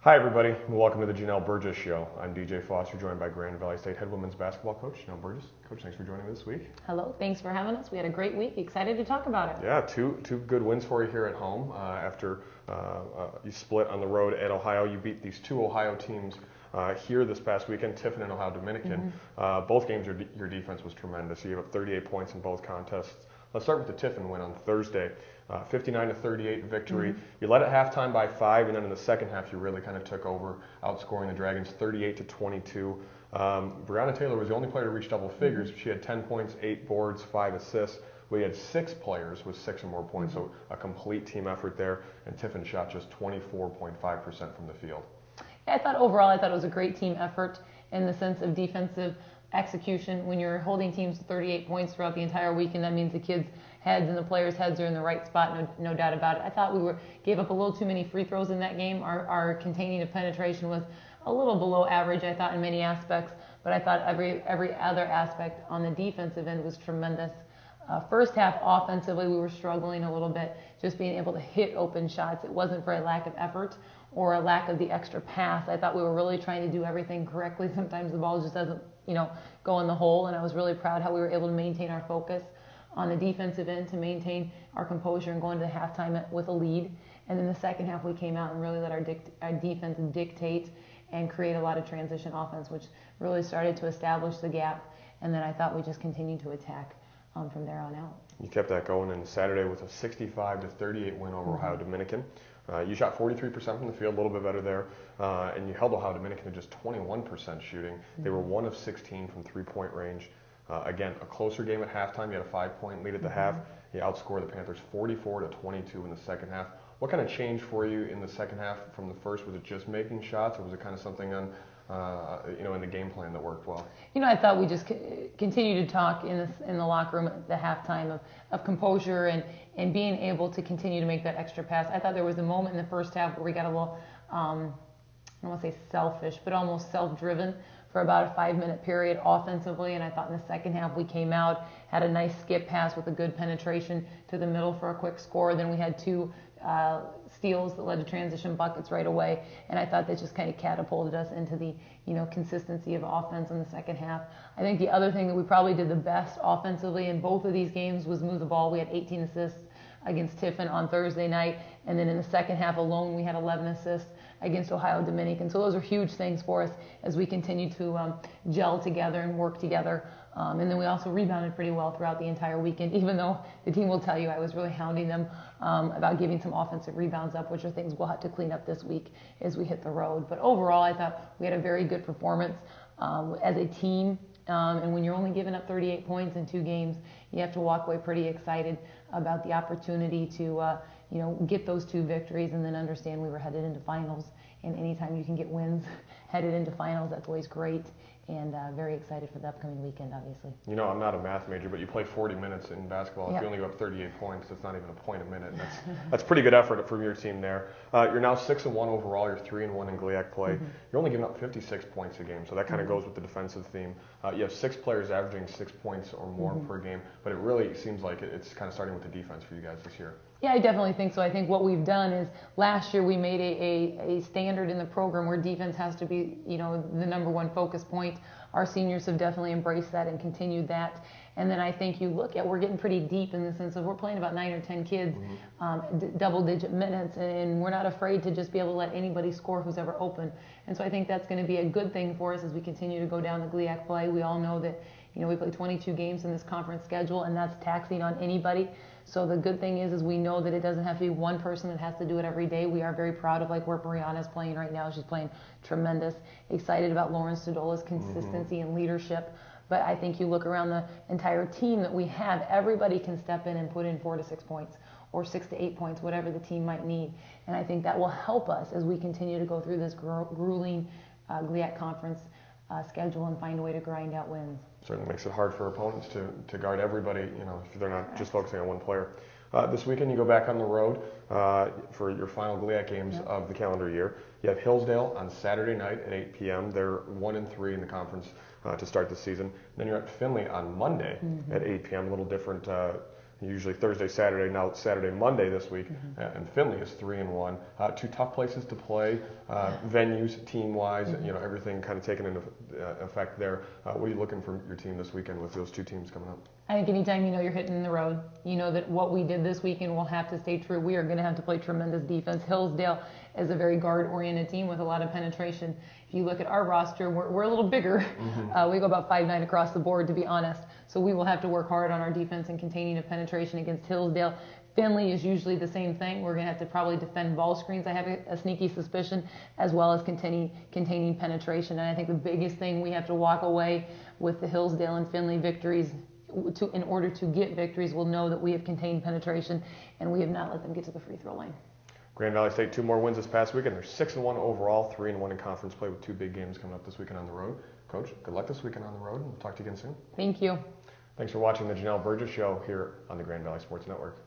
Hi everybody, and welcome to the Janel Burgess Show. I'm DJ Foster, joined by Grand Valley State head women's basketball coach, Janel Burgess. Coach, thanks for joining me this week. Hello, thanks for having us. We had a great week. Excited to talk about it. Yeah, two good wins for you here at home. After you split on the road at Ohio, you beat these two Ohio teams here this past weekend, Tiffin and Ohio Dominican. Both games, your defense was tremendous. You gave up 38 points in both contests. Let's start with the Tiffin win on Thursday. 59-38 victory. You led at halftime by 5, and then in the second half you really kind of took over, outscoring the Dragons 38-22. Breonna Taylor was the only player to reach double figures. She had 10 points, 8 boards, 5 assists. We had 6 players with 6 or more points, so a complete team effort there. And Tiffin shot just 24.5% from the field. Yeah, I thought it was a great team effort in the sense of defensive execution. When you're holding teams to 38 points throughout the entire weekend, that means the kids' heads and the players' heads are in the right spot, no doubt about it. I thought we gave up a little too many free throws in that game. Our containing of penetration was a little below average, I thought, in many aspects, but I thought every other aspect on the defensive end was tremendous. First half offensively, we were struggling a little bit, just being able to hit open shots. It wasn't for a lack of effort or a lack of the extra pass. I thought we were really trying to do everything correctly. Sometimes the ball just doesn't, go in the hole, and I was really proud how we were able to maintain our focus on the defensive end, to maintain our composure and go into the halftime with a lead. And then the second half, we came out and really let our defense dictate and create a lot of transition offense, which really started to establish the gap. And then I thought we just continued to attack from there on out. You kept that going, and Saturday with a 65-38 win over Ohio Dominican. You shot 43% from the field, a little bit better there, and you held Ohio Dominican to just 21% shooting. They were 1 of 16 from three-point range. Again, a closer game at halftime. You had a 5-point lead at the half. You outscored the Panthers 44-22 in the second half. What kind of changed for you in the second half from the first? Was it just making shots, or was it kind of something on, in the game plan that worked well? I thought we just continued to talk in the locker room at the halftime of composure and being able to continue to make that extra pass. I thought there was a moment in the first half where we got a little, I don't want to say selfish, but almost self-driven for about a 5-minute period offensively, and I thought in the second half we came out, had a nice skip pass with a good penetration to the middle for a quick score. Then we had 2 steals that led to transition buckets right away, and I thought that just kind of catapulted us into the consistency of offense in the second half. I think the other thing that we probably did the best offensively in both of these games was move the ball. We had 18 assists against Tiffin on Thursday night, and then in the second half alone we had 11 assists against Ohio Dominican. So those are huge things for us as we continue to gel together and work together. And then we also rebounded pretty well throughout the entire weekend, even though the team will tell you I was really hounding them about giving some offensive rebounds up, which are things we'll have to clean up this week as we hit the road. But overall, I thought we had a very good performance as a team. And when you're only giving up 38 points in 2 games, you have to walk away pretty excited about the opportunity to get those 2 victories, and then understand we were headed into finals. And anytime you can get wins headed into finals, that's always great. And very excited for the upcoming weekend, obviously. I'm not a math major, but you play 40 minutes in basketball. Yep. If you only go up 38 points, that's not even a point a minute. That's pretty good effort from your team there. You're now 6-1 overall. You're 3-1 in GLIAC play. You're only giving up 56 points a game, so that kind of goes with the defensive theme. You have 6 players averaging 6 points or more per game, but it really seems like it's kind of starting with the defense for you guys this year. Yeah, I definitely think so. I think what we've done is last year we made a standard in the program where defense has to be, the #1 focus point. Our seniors have definitely embraced that and continued that. And then I think you look at, we're getting pretty deep in the sense of we're playing about 9 or 10 kids, double-digit minutes, and we're not afraid to just be able to let anybody score who's ever open. And so I think that's going to be a good thing for us as we continue to go down the GLIAC play. We all know that, we play 22 games in this conference schedule, and that's taxing on anybody. So the good thing is we know that it doesn't have to be one person that has to do it every day. We are very proud of where Brianna's playing right now. She's playing tremendous. Excited about Lauren Stodola's consistency and leadership. But I think you look around the entire team that we have, everybody can step in and put in 4 to 6 points or 6 to 8 points, whatever the team might need. And I think that will help us as we continue to go through this grueling GLIAC conference schedule and find a way to grind out wins. Certainly makes it hard for opponents to guard everybody, if they're not just focusing on one player. This weekend you go back on the road for your final GLIAC games of the calendar year. You have Hillsdale on Saturday night at 8 p.m. They're 1-3 in the conference to start the season. Then you're at Findlay on Monday at 8 p.m. A little different usually Thursday, Saturday, now it's Saturday, Monday this week, and Findlay is 3-1. Two tough places to play, venues, team-wise, everything kind of taken into effect there. What are you looking for your team this weekend with those two teams coming up? I think anytime you're hitting the road, you know that what we did this weekend will have to stay true. We are going to have to play tremendous defense. Hillsdale is a very guard-oriented team with a lot of penetration. If you look at our roster, we're a little bigger. We go about 5'9" across the board, to be honest. So we will have to work hard on our defense and containing of penetration against Hillsdale. Findlay is usually the same thing. We're going to have to probably defend ball screens, I have a sneaky suspicion, as well as containing penetration. And I think the biggest thing we have to walk away with the Hillsdale and Findlay victories, in order to get victories, we'll know that we have contained penetration and we have not let them get to the free throw line. Grand Valley State, 2 more wins this past weekend. They're 6-1 overall, 3-1 in conference play with 2 big games coming up this weekend on the road. Coach, good luck this weekend on the road, and we'll talk to you again soon. Thank you. Thanks for watching the Janel Burgess Show here on the Grand Valley Sports Network.